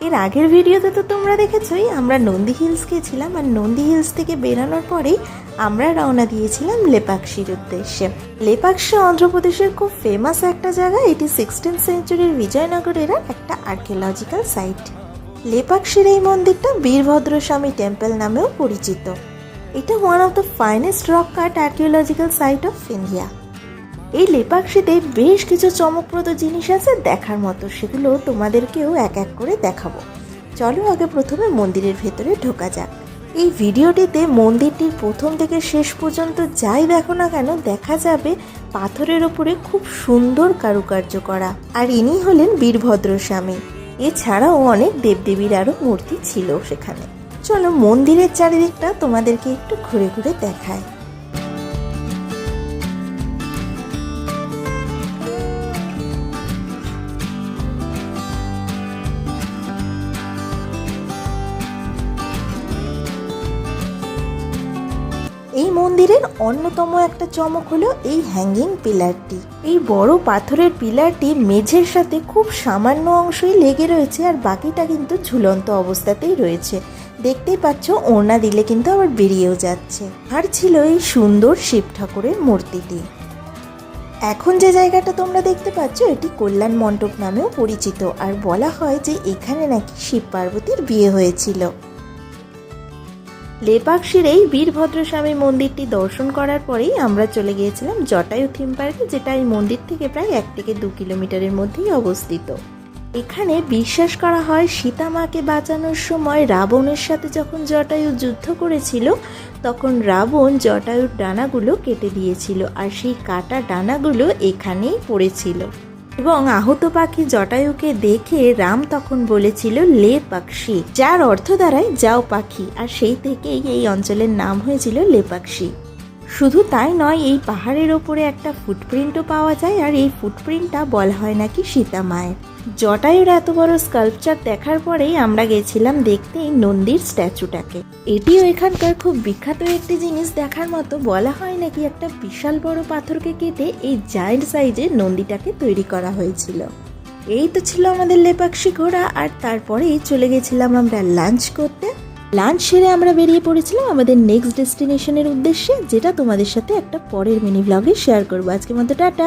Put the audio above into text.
এর আগের ভিডিওতে তো তোমরা দেখেছই আমরা নন্দী হিলস গিয়েছিলাম, আর নন্দী হিলস থেকে বেরানোর পরেই আমরা রওনা দিয়েছিলাম লেপাক্ষীর উদ্দেশ্যে। লেপাক্ষী অন্ধ্রপ্রদেশের খুব ফেমাস একটা জায়গা। এটি 16th সেঞ্চুরির বিজয়নগরের একটা আর্কিওলজিক্যাল সাইট। লেপাক্ষীর এই মন্দিরটা বীরভদ্র স্বামী টেম্পল নামেও পরিচিত। এটা one of the finest rock cut archaeological site of India. এই লেপাক্ষীতে বেশ কিছু চমকপ্রদ জিনিস আছে দেখার মতো, সেগুলো তোমাদেরকেও এক এক করে দেখাবো। চলো আগে প্রথমে মন্দিরের ভেতরে ঢোকা যাক। এই ভিডিওটিতে মন্দিরটির প্রথম থেকে শেষ পর্যন্ত যাই দেখো না কেন দেখা যাবে পাথরের ওপরে খুব সুন্দর কারুকার্য করা। আর ইনি হলেন বীরভদ্র স্বামী। এছাড়াও অনেক দেবদেবীর আরও মূর্তি ছিল সেখানে। চলো মন্দিরের চারিদিকটা তোমাদেরকে একটু ঘুরে ঘুরে দেখায়। এই মন্দিরের অন্যতম একটা চমক হলো এই হ্যাঙ্গিং পিলারটি। এই বড় পাথরের পিলারটি মেঝের সাথে খুব সামান্য অংশই লেগে রয়েছে, আর বাকিটা কিন্তু ঝুলন্ত অবস্থাতেই রয়েছে। দেখতেই পাচ্ছ ওড়না দিলে কিন্তু আবার বেরিয়েও যাচ্ছে। আর ছিল এই সুন্দর শিব ঠাকুরের মূর্তিটি। এখন যে জায়গাটা তোমরা দেখতে পাচ্ছ এটি কল্যাণ মণ্ডপ নামেও পরিচিত, আর বলা হয় যে এখানে নাকি শিব পার্বতীর বিয়ে হয়েছিল। লেপাক্ষীর এই বীরভদ্র স্বামী মন্দিরটি দর্শন করার পরেই আমরা চলে গিয়েছিলাম জটায়ু থিম পার্কে, যেটা এই মন্দির থেকে প্রায় 1 থেকে 2 কিলোমিটারের মধ্যেই অবস্থিত। এখানে বিশ্বাস করা হয় সীতা মাকে বাঁচানোর সময় রাবণের সাথে যখন জটায়ু যুদ্ধ করেছিল তখন রাবণ জটায়ুর ডানাগুলো কেটে দিয়েছিল, আর সেই কাটা ডানাগুলো এখানেই পড়েছিল। এবং আহত পাখি জটায়ুকে দেখে রাম তখন বলেছিল লেপাক্ষী, যার অর্থ দাঁড়ায় যাও পাখি, আর সেই থেকেই এই অঞ্চলের নাম হয়েছিল লেপাক্ষী। শুধু তাই নয়, এই পাহাড়ের ওপরে একটা ফুটপ্রিন্টও পাওয়া যায়, আর এই ফুটপ্রিন্টটা বলা হয় নাকি সীতা মায়ের। জটায়ুর এত বড় স্কাল্পচার দেখার পরেই আমরা গেছিলাম দেখতে এই নন্দীর স্ট্যাচুটাকে। এটিও এখানকার খুব বিখ্যাত একটি জিনিস দেখার মতো। বলা হয় নাকি একটা বিশাল বড় পাথরকে কেটে এই জায়েন্ট সাইজের নন্দীটাকে তৈরি করা হয়েছিল। এই তো ছিল আমাদের লেপাক্ষী ঘোরা, আর তারপরেই চলে গেছিলাম আমরা লাঞ্চ করতে। লাঞ্চ সেরে আমরা বেরিয়ে পড়েছিলাম আমাদের নেক্সট ডেস্টিনেশনের উদ্দেশ্যে, যেটা তোমাদের সাথে একটা পরের মিনি ব্লগে শেয়ার করবো। আজকের মতো টাটা।